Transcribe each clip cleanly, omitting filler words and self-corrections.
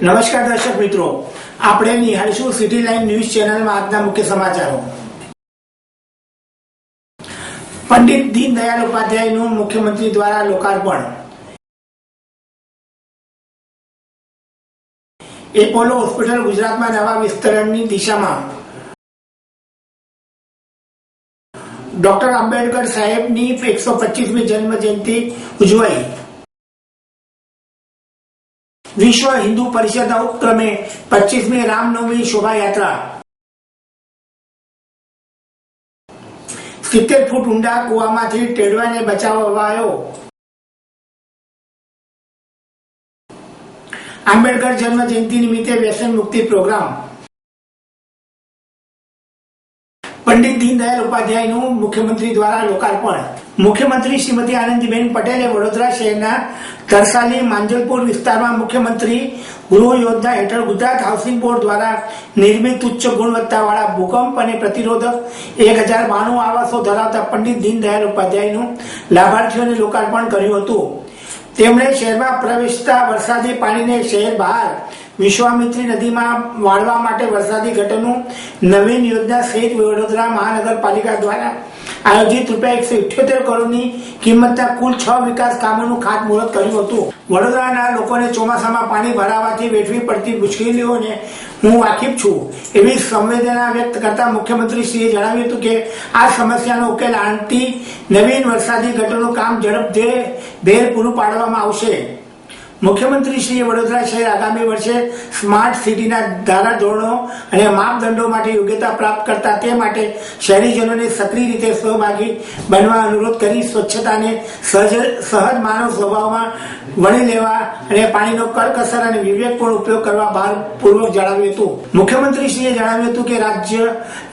નમસ્કાર દર્શક મિત્રો, આપણે નિહાળીશું સિટી લાઈવ ન્યૂઝ ચેનલમાં આજના મુખ્ય સમાચારો। પંડિત દીનદયાળ ઉપાધ્યાયનું મુખ્યમંત્રી દ્વારા લોકાર્પણ। એપોલો હોસ્પિટલ ગુજરાતમાં નવા વિસ્તરણની દિશામાં। ડોક્ટર આંબેડકર સાહેબની 125મી જન્મ જયંતિ ઉજવાઈ। વિશ્વ હિન્દુ પરિષદના ઉપક્રમે 25મી રામનવમી શોભાયાત્રા। 70 ફૂટ ઊંડા કુવામાંથી ટેડવાને બચાવાયો। આંબેડકર જન્મ જયંતિ નિમિત્તે વ્યસન મુક્તિ પ્રોગ્રામ। પંડિત દીનદયાળ ઉપાધ્યાયનું મુખ્યમંત્રી દ્વારા લોકાર્પણ। મુખ્યમંત્રી શ્રીમતી આનંદીબેન પટેલે વડોદરા શહેરના તરસાલી માંજલપુર વિસ્તારમાં મુખ્યમંત્રી ગૃહ યોજના હેઠળ ગુજરાત હાઉસિંગ બોર્ડ દ્વારા નિર્મિત ઉચ્ચ ગુણવત્તાવાળા ભૂકંપ અને પ્રતિરોધક 1092 આવાસો ધરાવતા પંડિત દીનદયાળ ઉપાધ્યાયનું લાભાર્થીઓને લોકાર્પણ કર્યું હતું। તેમણે શહેરમાં પ્રવેશતા વરસાદી પાણીને શહેર બહાર વિશ્વામિત્રી નદીમાં વાળવા માટે વરસાદી ગટરનું નવીન યોજના સહિત વડોદરા મહાનગરપાલિકા દ્વારા આયોજિત ₹178 કરોડની કિંમતના કુલ 6 વિકાસ કામોનું ખાતમુહૂર્ત કર્યું હતું। વડોદરાના લોકોને ચોમાસામાં પાણી ભરાવાથી વેઠવી પડતી મુશ્કેલીઓને હું વાકેફ છું એવી સંવેદના વ્યક્ત કરતા મુખ્યમંત્રીશ્રીએ જણાવ્યું હતું કે આ સમસ્યાનો ઉકેલ આણતી નવીન વરસાદી ગટરનું કામ ઝડપભેર પૂરું પાડવામાં આવશે। મુખ્યમંત્રીશ્રીએ વડોદરા શહેર આગામી વર્ષે સ્માર્ટ સિટીના ધારાધોરણો અને માપદંડો માટે યોગ્યતા પ્રાપ્ત કરતા તે માટે શહેરીજનોને સક્રિય રીતે સહભાગી બનવા અનુરોધ કરી સ્વચ્છતાને સહજ માનવ સ્વભાવમાં વણી લેવા અને પાણીનો કરકસર અને વિવેકપૂર્ણ ઉપયોગ કરવા ભારપૂર્વક જણાવ્યું હતું। મુખ્યમંત્રીશ્રીએ જણાવ્યું હતું કે રાજ્ય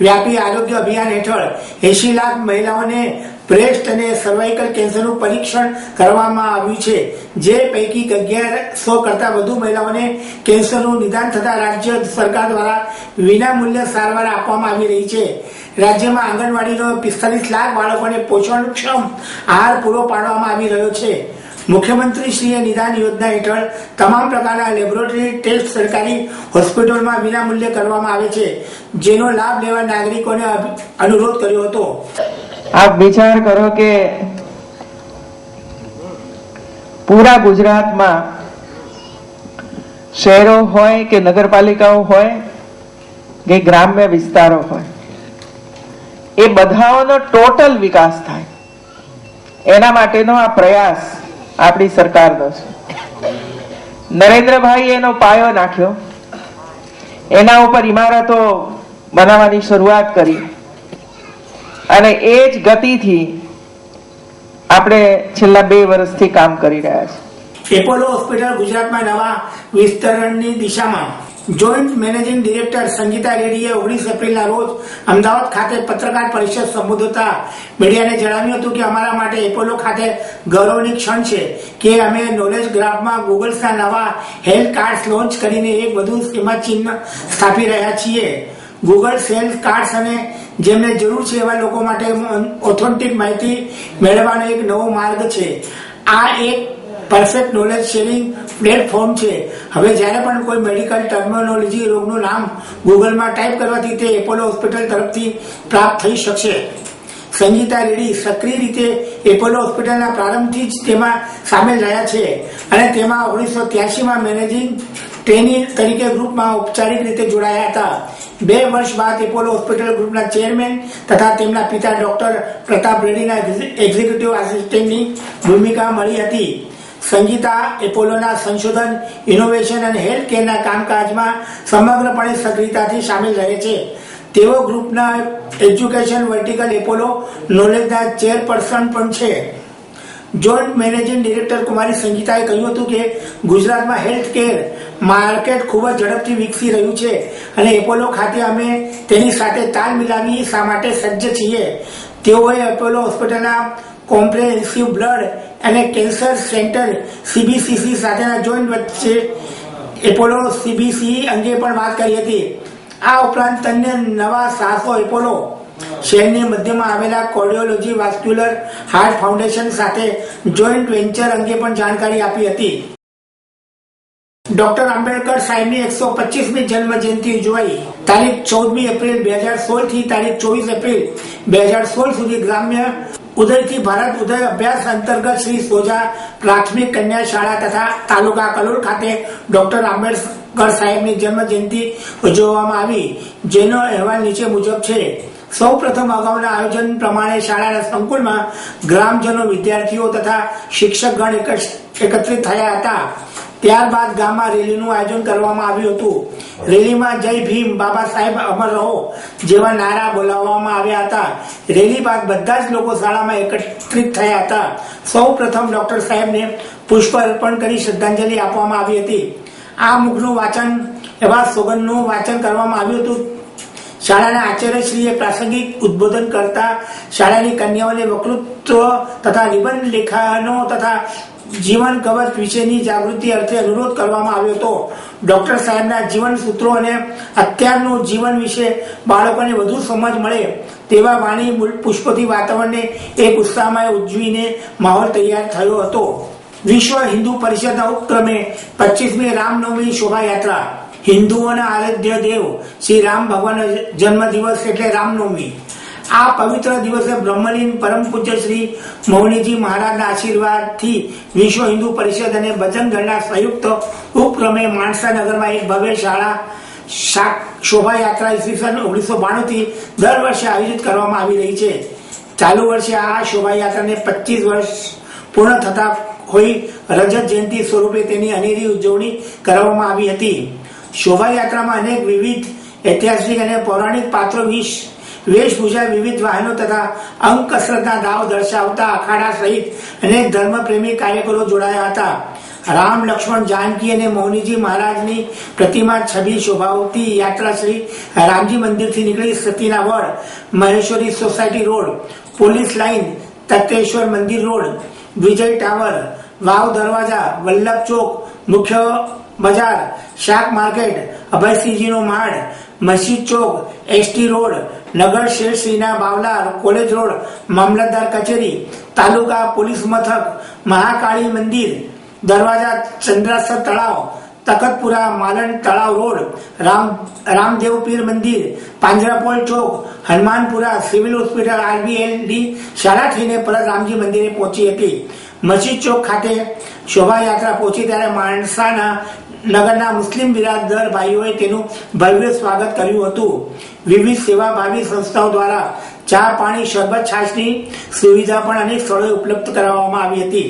વ્યાપી આરોગ્ય અભિયાન હેઠળ 80 લાખ મહિલાઓને બ્રેસ્ટ અને સર્વાઇકલ કેન્સરનું પરીક્ષણ કરવામાં આવ્યું છે, જે પૈકી 1100 કરતા વધુ મહિલાઓને કેન્સરનું નિદાન થતા રાજ્ય સરકાર દ્વારા વિનામૂલ્ય સારવાર આપવામાં આવી રહી છે। રાજ્યમાં આંગણવાડીનો 45 લાખ બાળકોને પોષણક્ષમ આહાર પૂરો પાડવામાં આવી રહ્યો છે। મુખ્યમંત્રીશ્રીએ નિદાન યોજના હેઠળ તમામ પ્રકારના લેબોરેટરી ટેસ્ટ સરકારી હોસ્પિટલમાં વિનામૂલ્યે કરવામાં આવે છે, જેનો લાભ લેવા નાગરિકોને અનુરોધ કર્યો હતો। आप विचार करो कि पूरा गुजरात में शहरों होय के नगरपालिकाओं होय के ग्राम्य विस्तारों होय ए बधाओनो टोटल विकास थाय एना माटेनो आ प्रयास आपणी सरकारनो छे। नरेन्द्रभाई एनो पायो नाख्यो, एना उपर इमारतो बनाववानी शरूआत करी અને એ જ ગતિથી આપણે છેલ્લા 2 વર્ષથી કામ કરી રહ્યા છીએ। એપોલો હોસ્પિટલ ગુજરાતમાં નવા વિસ્તરણની દિશામાં। જોઈન્ટ મેનેજિંગ ડિરેક્ટર સંગીતા રેડ્ડીએ 19 એપ્રિલના રોજ અમદાવાદ ખાતે પત્રકાર પરિષદ સંબોધતા મીડિયાને જણાવ્યું હતું કે અમારા માટે એપોલો ખાતે ગૌરવની ક્ષણ છે કે અમે નોલેજ ગ્રાફમાં ગૂગલ્સના નવા હેલ્થ કાર્ડ્સ લોન્ચ કરીને એક વધુ સીમાચિહ્ન સ્થાપી રહ્યા છીએ। ગૂગલ હેલ્થ કાર્ડ્સ અને જેમને જરૂર છે એવા લોકો માટે ઓથેન્ટિક માહિતી મેળવવાનો એક નવો માર્ગ છે। આ એક પરફેક્ટ નોલેજ શેરિંગ પ્લેટફોર્મ છે। હવે જ્યારે પણ કોઈ મેડિકલ ટર્મિનોલોજી રોગનું નામ ગૂગલમાં ટાઈપ કરવાથી તે એપોલો હોસ્પિટલ તરફથી પ્રાપ્ત થઈ શકશે। સંગીતા રેડ્ડી સક્રિય રીતે એપોલો હોસ્પિટલના પ્રારંભથી જ તેમાં સામેલ રહ્યા છે અને તેમાં 1983માં મેનેજિંગ ટ્રેની તરીકે ગ્રુપમાં ઔપચારિક રીતે જોડાયા હતા। 2 વર્ષ બાદ એપોલો હોસ્પિટલ ગ્રુપના ચેરમેન તથા તેમના પિતા ડોક્ટર પ્રતાપ રેડ્ડીના એક્ઝિક્યુટિવ આસિસ્ટન્ટની ભૂમિકા મળી હતી। સંગીતા એપોલોના સંશોધન, ઇનોવેશન અને હેલ્થ કેરના કામકાજમાં સમગ્રપણે સક્રિયતાથી સામેલ રહે છે। તેઓ ગ્રુપના એજ્યુકેશન વર્ટિકલ એપોલો નોલેજના ચેરપર્સન પણ છે। જોઈન્ટ મેનેજિંગ ડિરેક્ટર કુમારી સંગીતાએ કહ્યું હતું કે ગુજરાતમાં હેલ્થ કેર માર્કેટ ખૂબ જ ઝડપથી વિકસી રહ્યું છે અને એપોલો ખાતે અમે તેની સાથે તાલ મિલાવી શા માટે સજ્જ છીએ। તેઓએ એપોલો હોસ્પિટલના કોમ્પ્રિહેન્સિવ બ્લડ અને કેન્સર સેન્ટર CBCC સાથેના જોઈન્ટ વચ્ચે એપોલો CBC અંગે પણ વાત કરી હતી। આ ઉપરાંત અન્ય નવા સાહસો એપોલો શહેરની મધ્યમાં આવેલા કાર્ડિયોલોજી વાસ્ક્યુલર હાર્ટ ફાઉન્ડેશન સાથે જોઈન્ટ વેન્ચર અંગે પણ જાણકારી આપી હતી। ડોક્ટર આંબેડકર સાહેબની 125મી જન્મ જયંતિ ઉજવાઈ. તારીખ 14મી એપ્રિલ 2016 થી તારીખ 24 એપ્રિલ 2016 સુધી ગ્રામ્ય ઉદયથી ભારત ઉદય અભ્યાસ અંતર્ગત શ્રી સોજા પ્રાથમિક કન્યા શાળા તથા તાલુકા કલોલ ખાતે ડોક્ટર આંબેડકર સાહેબની જન્મ જયંતિ ઉજવવામાં આવી, જેનો અહેવાલ નીચે મુજબ છે. સૌ પ્રથમ અગાઉના આયોજન પ્રમાણે શાળાના સંકુલમાં ગ્રામજનો, વિદ્યાર્થીઓ તથા શિક્ષકગણ એકત્રિત થયા હતા. ત્યારબાદ ગામમાં રેલીનું આયોજન કરવામાં આવ્યું હતું. રેલીમાં જય ભીમ, બાબા સાહેબ અમર રહો જેવા નારા બોલાવવામાં આવ્યા હતા. રેલી બાદ બધા જ લોકો શાળામાં એકત્રિત થયા હતા. સૌ પ્રથમ ડોક્ટર સાહેબને પુષ્પ અર્પણ કરી શ્રદ્ધાંજલિ આપવામાં આવી હતી. આ મુખનું વાંચન એવા સોગંદનું વાંચન કરવામાં આવ્યું હતું. શાળાના આચાર્યશ્રીએ પ્રાસંગિક ઉદ્બોધન કરતા શાળાની કન્યાઓને વક્તૃત્વ તથા નિબંધ લેખનો તથા જીવન કવચ વિશેની જાગૃતિ અર્થે અનુરોધ કરવામાં આવ્યો હતો. ડોક્ટર સાહેબના જીવન સૂત્રો અને અત્યારનું જીવન વિશે બાળકોને વધુ સમજ મળે તેવા વાણી પુષ્પથી વાતાવરણને એક ઉત્સાહમય ઉજવીને માહોલ તૈયાર થયો હતો. વિશ્વ હિન્દુ પરિષદના ઉપક્રમે 25મી રામનવમી શોભાયાત્રા. હિન્દુઓના આરાધ્ય દેવ શ્રી રામ ભગવાનનો જન્મ દિવસ એટલે રામનવમી. આ પવિત્ર દિવસે બ્રહ્મલીન પરમ પૂજ્ય શ્રી મૌનીજી મહારાજના આશીર્વાદથી વિશ્વ હિન્દુ પરિષદ અને ભજન દળના સંયુક્ત ઉપક્રમે માણસા નગરમાં એક ભવ્ય શાળા શોભાયાત્રા ઈસવીસન 1992 થી દર વર્ષે આયોજિત કરવામાં આવી રહી છે. ચાલુ વર્ષે આ શોભાયાત્રાને 25 વર્ષ પૂર્ણ થતા હોઈ રજત જયંતિ સ્વરૂપે તેની અનેરી ઉજવણી કરવામાં આવી હતી. શોભાયાત્રામાં અનેક વિવિધ ઐતિહાસિક અને પૌરાણિક પાત્રો વેશભૂષા, વિવિધ વાહનો તથા અંક કસરતના દાવ દર્શાવતા અખાડા સહિત અનેક ધર્મપ્રેમી કાર્યકરો જોડાયા હતા. રામ, લક્ષ્મણ, જાનકી અને મૌનીજી મહારાજની પ્રતિમા છબી શોભાવતી યાત્રા શ્રી રામજી મંદિરથી નીકળી સતીના વડ, Maheshwari society road, police line, Tatveshwar મંદિર રોડ, વિજય ટાવર, વાવ દરવાજા, વલ્લભ ચોક, મુખ્ય બજાર, શાક માર્કેટ, અભયસિંહજીનો માળ, મસ્જિદ ચોક, એસટી રોડ, નગર શેરશ્રીના બાવલા, કોલેજ રોડ, મામલતદાર કચેરી, તાલુકા પોલીસ મથક, મહાકાળી મંદિર, દરવાજા, ચંદ્રાસર તળાવ, તખતપુરા, માલણ તળાવ રોડ, રામદેવ પીર મંદિર, પાંજરાપોળ ચોક, હનુમાનપુરા, સિવિલ હોસ્પિટલ, આરબીએલડી શાળા થઈને પરત રામજી મંદિરે પહોંચી હતી. મસ્જિદ ચોક ખાતે શોભાયાત્રા પહોંચી ત્યારે માણસાના નગરના મુસ્લિમ બિરાદર ભાઈઓએ તેનું ભવ્ય સ્વાગત કર્યું હતું. વિવિધ સેવાભાવી સંસ્થાઓ દ્વારા ચા, પાણી, શરબત, છાશની સુવિધા પણ અનેક સ્થળોએ ઉપલબ્ધ કરાવવામાં આવી હતી.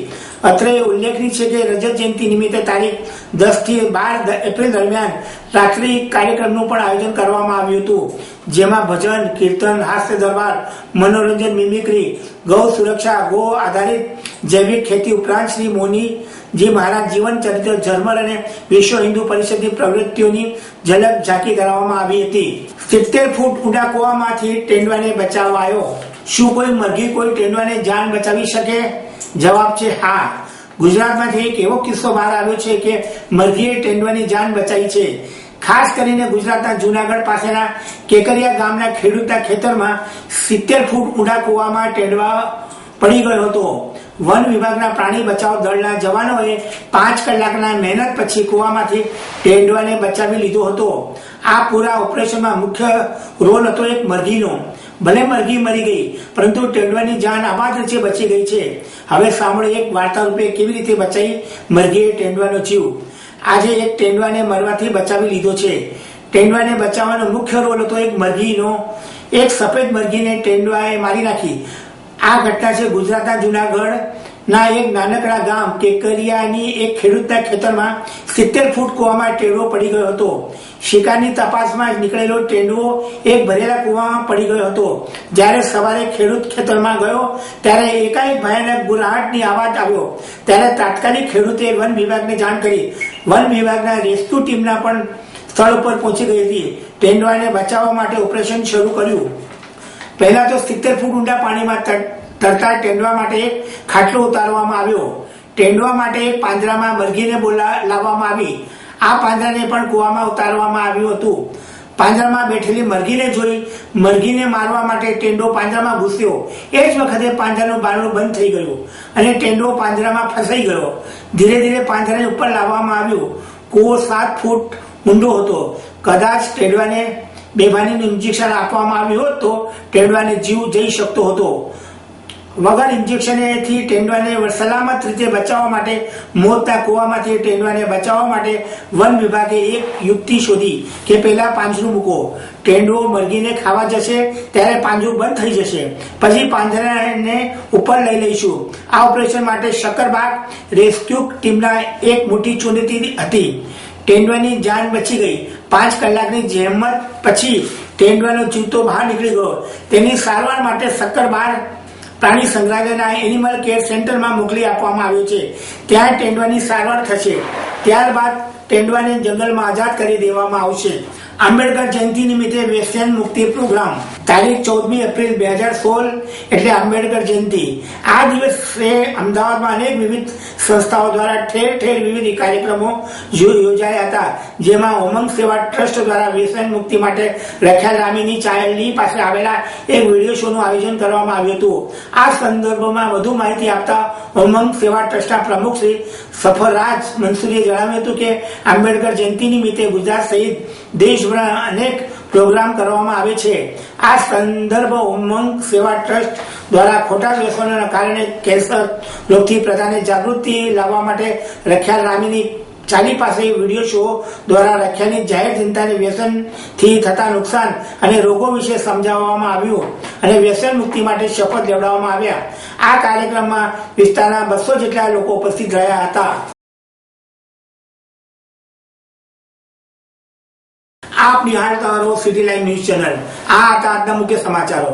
અત્રે ઉલ્લેખનીય છે કે રજત જયંતિ નિમિત્તે તારીખ 10 થી 12 એપ્રિલ દરમિયાન રાત્રિ કાર્યક્રમનું પણ આયોજન કરવામાં આવ્યું હતું, જેમાં ભજન, કીર્તન, હાસ્ય દરબાર, મનોરંજન, મિમિક્રી, ગૌ સુરક્ષા, ગો આધારિત જૈવિક ખેતી ઉપરાંત શ્રી મૌનીજી મહારાજ જીવન ચરિત્ર, ઝરમર અને વિશ્વ હિન્દુ પરિષદની પ્રવૃત્તિઓની ઝલક ઝાંકી કરવામાં આવી હતી. 70 ફૂટ ઊંડા કૂવામાંથી તેંડવાને બચાવાયો. શું કોઈ મરઘી કોઈ તેંડવાને જાન બચાવી શકે? જવાબ છે હા. ગુજરાતમાંથી એક એવો કિસ્સો બહાર આવ્યો છે કે મરઘીએ તેંડવાની જાન બચાવી છે. ખાસ કરીને ગુજરાતના જૂનાગઢ પાસેના કેકરિયા ગામના ખેડૂતના ખેતરમાં 70 ફૂટ ઊંડા કૂવામાં તેંડવા પડી ગયો હતો. વન વિભાગના પ્રાણી બચાવ દળના જવાનોએ 5 કલાકના મહેનત પછી કૂવામાંથી તેંડવાને બચાવી લીધો હતો. આ પૂરા ઓપરેશનમાં મુખ્ય રોલ હતો એક મરઘીનો. ભલે મરઘી મરી ગઈ, પરંતુ તેંડવાની જાન આબાદ રીતે બચી ગઈ છે. હવે સાંભળો એક વાર્તા રૂપે કેવી રીતે બચાવી મરઘીએ તેંડવાનો જીવ. આજે એક તેંડવાને મરવાથી બચાવી લીધો છે. તેંડવાને બચાવવાનો મુખ્ય રોલ હતો એક મરઘીનો. એક સફેદ મરઘીને તેંડવાએ મારી નાખી. આ ઘટના છે ગુજરાતના જૂનાગઢ ના એક નાનકડા ગામ કેકરિયાની એક ખેડૂતના ખેતરમાં 70 ફૂટ કૂવામાં તેંડવો પડી ગયો હતો. શિકારની તપાસમાં નીકળેલો તેંડવો એક ભરેલા કૂવામાં પડી ગયો હતો. જ્યારે સવારે ખેડૂત ખેતરમાં ગયો ત્યારે એકાએક ભયાનક ગુરાહટની અવાજ આવ્યો. ત્યારે તાત્કાલિક ખેડૂતે વન વિભાગને જાણ કરી. વન વિભાગના રેસ્ક્યુ ટીમના પણ સ્થળ ઉપર પહોંચી ગઈ હતી. તેંડવાને બચાવવા માટે ઓપરેશન શરૂ કર્યું. પહેલા તો 70 ફૂટ ઊંડા પાણીમાં તરતા તેંડવા માટે એક ખાટલો ઉતારવામાં આવ્યો. તેંડવા માટે એક પાંજરામાં મરઘીને લાવવામાં આવી. આ પાંજરાને પણ કૂવામાં ઉતારવામાં આવ્યું હતું. પાંજરામાં બેઠેલી મરઘીને જોઈ મરઘીને મારવા માટે તેંડો પાંજરામાં ઘૂસ્યો. એ જ વખતે પાંજરાનું બારણું બંધ થઈ ગયું અને તેંડો પાંજરામાં ફસાઈ ગયો. ધીરે ધીરે પાંજરાને ઉપર લાવવામાં આવ્યું. કૂવો 7 ફૂટ ઊંડો હતો. કદાચ ટેડવાને બેભાનીનું ઇન્જેક્શન આપવામાં આવ્યું હોત તો ટેડવાને જીવ જઈ શકતો હતો. વગર ઇન્જેક્શનથી ટેંડવાને સલામત રીતે બચાવવા માટે મોતના કૂવામાંથી ટેંડવાને બચાવવા માટે વન વિભાગે એક યુક્તિ શોધી કે પહેલા પાંજરું મૂકો. ટેંડવો મરઘીને ખાવા જશે ત્યારે પાંજરું બંધ થઈ જશે, પછી પાંજરાને ઉપર લઈ લઈશું. આ ઓપરેશન માટે શક્કરબાગ રેસ્ક્યુ ટીમના એક મોટી ચુનૌતી હતી. ટેંડવાની જાન બચી ગઈ. 5 કલાકની જહેમત પછી ટેંડવાનો જીવ તો બહાર નીકળી ગયો. તેની સારવાર માટે શક્કરબાગ પ્રાણી સંગ્રહાલયના એનિમલ કેર સેન્ટરમાં મોકલી આપવામાં આવ્યો છે. ત્યાં ટેંડવાની સારવાર થશે. ત્યારબાદ ટેંડવાને જંગલમાં આઝાદ કરી દેવામાં આવશે. આંબેડકર જયંતિ નિમિત્તે વ્યસન મુક્તિ પ્રોગ્રામ તારીખ 14મી એપ્રિલ 2016 એટલે આંબેડકર જયંતિ. આ દિવસે અમદાવાદમાં અનેક વિવિધ સંસ્થાઓ દ્વારા ઠેર ઠેર વિવિધ કાર્યક્રમો યોજાયા હતા. જેમાં ઉમંગ સેવા ટ્રસ્ટ દ્વારા વ્યસન મુક્તિ માટે રખ્યા રામીની ચાયલની પાસે આવેલા એક વિડીયો શોનું આયોજન કરવામાં આવ્યું હતું. આ સંદર્ભમાં વધુ માહિતી આપતા ઉમંગ સેવા ટ્રસ્ટના પ્રમુખ શ્રી સફરરાજ મંસૂરીએ જણાવ્યું હતું કે આંબેડકર જયંતિ નિમિત્તે ગુજરાત સહિત દેશભરના અનેક પ્રોગ્રામ કરવામાં આવે છે. આ સંદર્ભ ઉમંગ સેવા ટ્રસ્ટ દ્વારા ખોટા વ્યસનોના કારણે કેન્સર રોગથી પ્રજાને જાગૃતિ લાવવા માટે રખ્યાલ રામીની ચાલી પાસે વિડીયો શો દ્વારા રખ્યાની જાહેર જનતાને વ્યસનથી થતા નુકસાન અને રોગો વિશે સમજાવવામાં આવ્યું અને વ્યસન મુક્તિ માટે શપથ લેવડાવવામાં આવ્યા. આ કાર્યક્રમમાં વિસ્તારના 200 જેટલા લોકો ઉપસ્થિત રહ્યા હતા. આપ નિહાળતા રહો સિટી લાઈવ ન્યૂઝ ચેનલ. આ હતા આજના મુખ્ય સમાચારો.